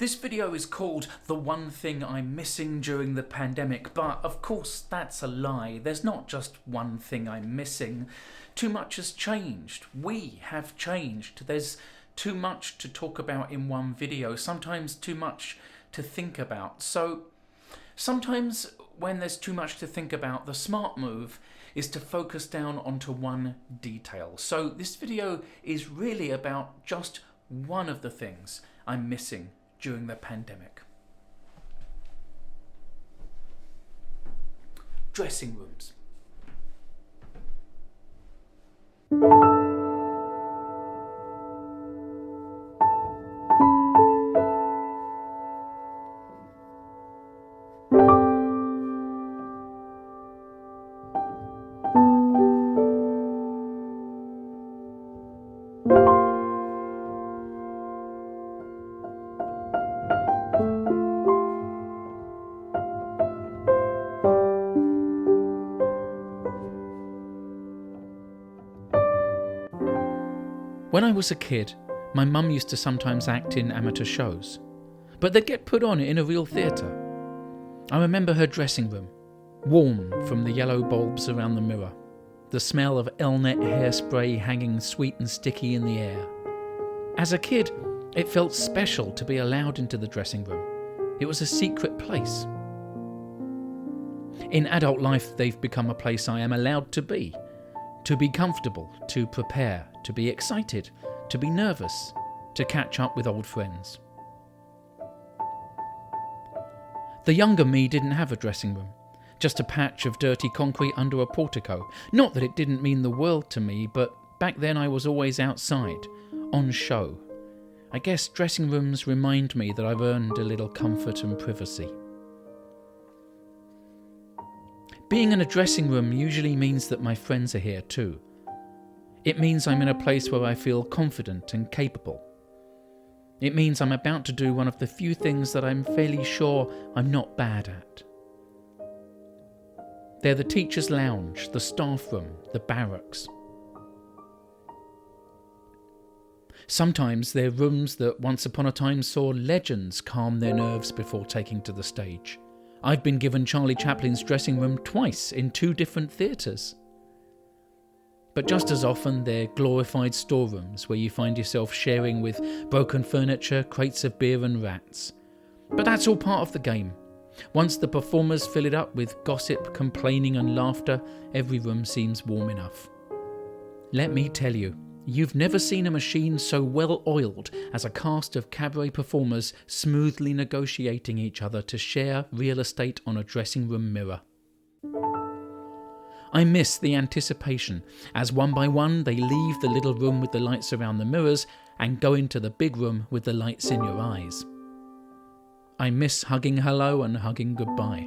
This video is called The One Thing I'm Missing During the Pandemic, but of course that's a lie. There's not just one thing I'm missing. Too much has changed. We have changed. There's too much to talk about in one video, sometimes too much to think about. So sometimes when there's too much to think about, the smart move is to focus down onto one detail. So this video is really about just one of the things I'm missing during the pandemic. Dressing rooms. When I was a kid, my mum used to sometimes act in amateur shows, but they'd get put on in a real theatre. I remember her dressing room, warm from the yellow bulbs around the mirror, the smell of Elnet hairspray hanging sweet and sticky in the air. As a kid, it felt special to be allowed into the dressing room. It was a secret place. In adult life, they've become a place I am allowed to be comfortable, to prepare, to be excited, to be nervous, to catch up with old friends. The younger me didn't have a dressing room, just a patch of dirty concrete under a portico. Not that it didn't mean the world to me, but back then I was always outside, on show. I guess dressing rooms remind me that I've earned a little comfort and privacy. Being in a dressing room usually means that my friends are here too. It means I'm in a place where I feel confident and capable. It means I'm about to do one of the few things that I'm fairly sure I'm not bad at. They're the teacher's lounge, the staff room, the barracks. Sometimes they're rooms that once upon a time saw legends calm their nerves before taking to the stage. I've been given Charlie Chaplin's dressing room twice in 2 different theatres. But just as often, they're glorified storerooms where you find yourself sharing with broken furniture, crates of beer and rats. But that's all part of the game. Once the performers fill it up with gossip, complaining and laughter, every room seems warm enough. Let me tell you, you've never seen a machine so well oiled as a cast of cabaret performers smoothly negotiating each other to share real estate on a dressing room mirror. I miss the anticipation as one by one they leave the little room with the lights around the mirrors and go into the big room with the lights in your eyes. I miss hugging hello and hugging goodbye.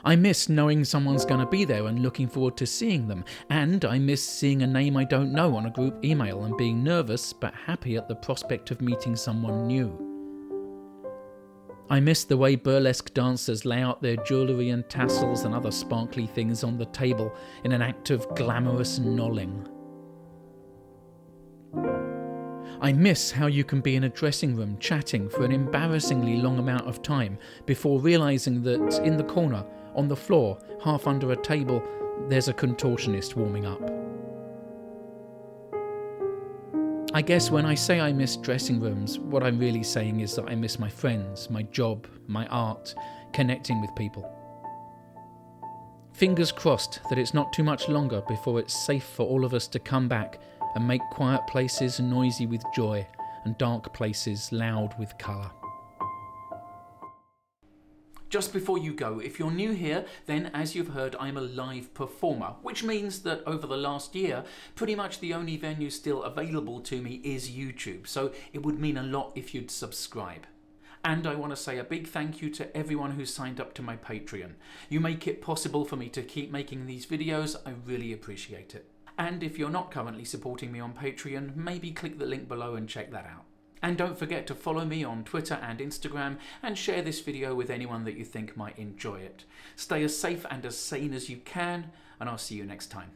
I miss knowing someone's going to be there and looking forward to seeing them, and I miss seeing a name I don't know on a group email and being nervous but happy at the prospect of meeting someone new. I miss the way burlesque dancers lay out their jewellery and tassels and other sparkly things on the table in an act of glamorous nolling. I miss how you can be in a dressing room chatting for an embarrassingly long amount of time before realising that in the corner, on the floor, half under a table, there's a contortionist warming up. I guess when I say I miss dressing rooms, what I'm really saying is that I miss my friends, my job, my art, connecting with people. Fingers crossed that it's not too much longer before it's safe for all of us to come back and make quiet places noisy with joy and dark places loud with colour. Just before you go, if you're new here, then as you've heard, I'm a live performer, which means that over the last year, pretty much the only venue still available to me is YouTube, so it would mean a lot if you'd subscribe. And I want to say a big thank you to everyone who's signed up to my Patreon. You make it possible for me to keep making these videos. I really appreciate it. And if you're not currently supporting me on Patreon, maybe click the link below and check that out. And don't forget to follow me on Twitter and Instagram and share this video with anyone that you think might enjoy it. Stay as safe and as sane as you can, and I'll see you next time.